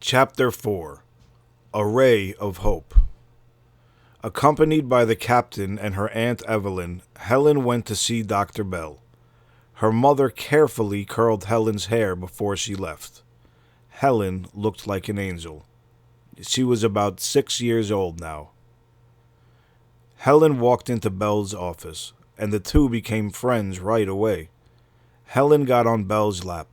Chapter 4. A Ray of Hope. Accompanied by the captain and her Aunt Evelyn, Helen went to see Dr. Bell. Her mother carefully curled Helen's hair before she left. Helen looked like an angel. She was about 6 years old now. Helen walked into Bell's office, and the two became friends right away. Helen got on Bell's lap.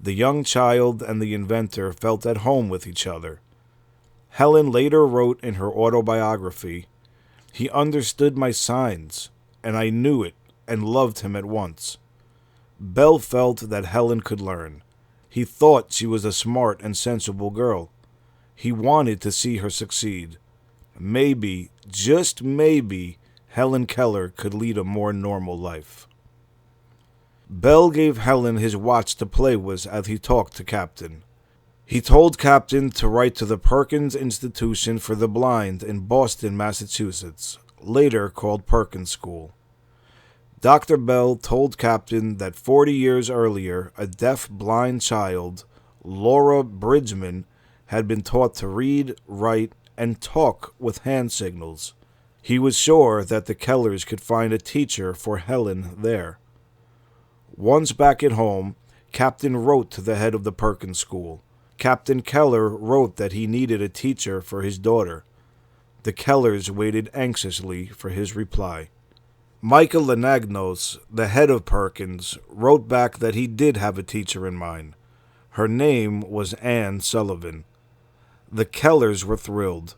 The young child and the inventor felt at home with each other. Helen later wrote in her autobiography, "He understood my signs, and I knew it and loved him at once." Bell felt that Helen could learn. He thought she was a smart and sensible girl. He wanted to see her succeed. Maybe, just maybe, Helen Keller could lead a more normal life. Bell gave Helen his watch to play with as he talked to Captain. He told Captain to write to the Perkins Institution for the Blind in Boston, Massachusetts, later called Perkins School. Dr. Bell told Captain that 40 years earlier, a deaf-blind child, Laura Bridgman, had been taught to read, write, and talk with hand signals. He was sure that the Kellers could find a teacher for Helen there. Once back at home, Captain wrote to the head of the Perkins School. Captain Keller wrote that he needed a teacher for his daughter. The Kellers waited anxiously for his reply. Michael Lanagnos, the head of Perkins, wrote back that he did have a teacher in mind. Her name was Annie Sullivan. The Kellers were thrilled.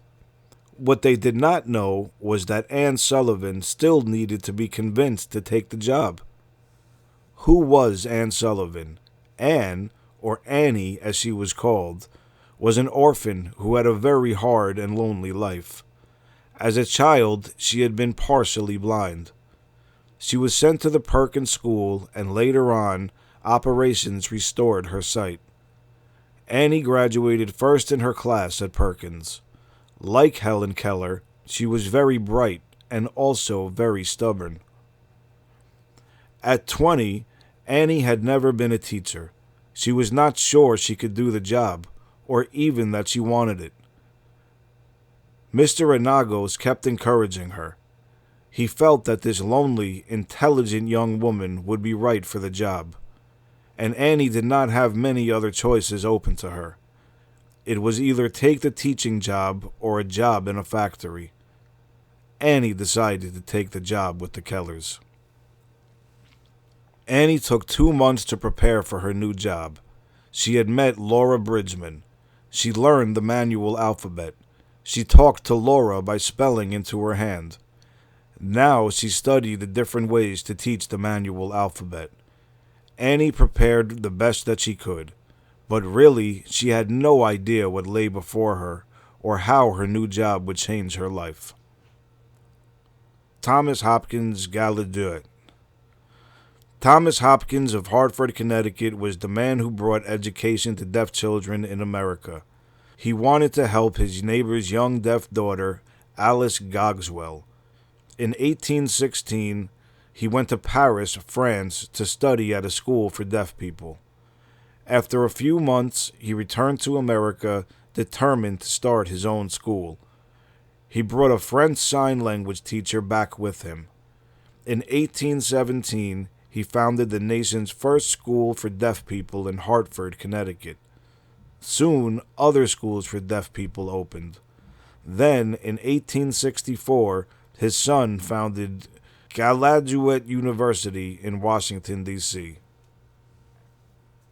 What they did not know was that Annie Sullivan still needed to be convinced to take the job. Who was Annie Sullivan? Anne, or Annie as she was called, was an orphan who had a very hard and lonely life. As a child, she had been partially blind. She was sent to the Perkins School, and later on, operations restored her sight. Annie graduated first in her class at Perkins. Like Helen Keller, she was very bright and also very stubborn. At 20, Annie had never been a teacher. She was not sure she could do the job, or even that she wanted it. Mr. Anagos kept encouraging her. He felt that this lonely, intelligent young woman would be right for the job, and Annie did not have many other choices open to her. It was either take the teaching job or a job in a factory. Annie decided to take the job with the Kellers. Annie took 2 months to prepare for her new job. She had met Laura Bridgman. She learned the manual alphabet. She talked to Laura by spelling into her hand. Now she studied the different ways to teach the manual alphabet. Annie prepared the best that she could, but really she had no idea what lay before her or how her new job would change her life. Thomas Hopkins Gallaudet. Thomas Hopkins of Hartford, Connecticut, was the man who brought education to deaf children in America. He wanted to help his neighbor's young deaf daughter, Alice Gogswell. In 1816, he went to Paris, France, to study at a school for deaf people. After a few months, he returned to America, determined to start his own school. He brought a French sign language teacher back with him. In 1817, he founded the nation's first school for deaf people in Hartford, Connecticut. Soon, other schools for deaf people opened. Then, in 1864, his son founded Gallaudet University in Washington, D.C.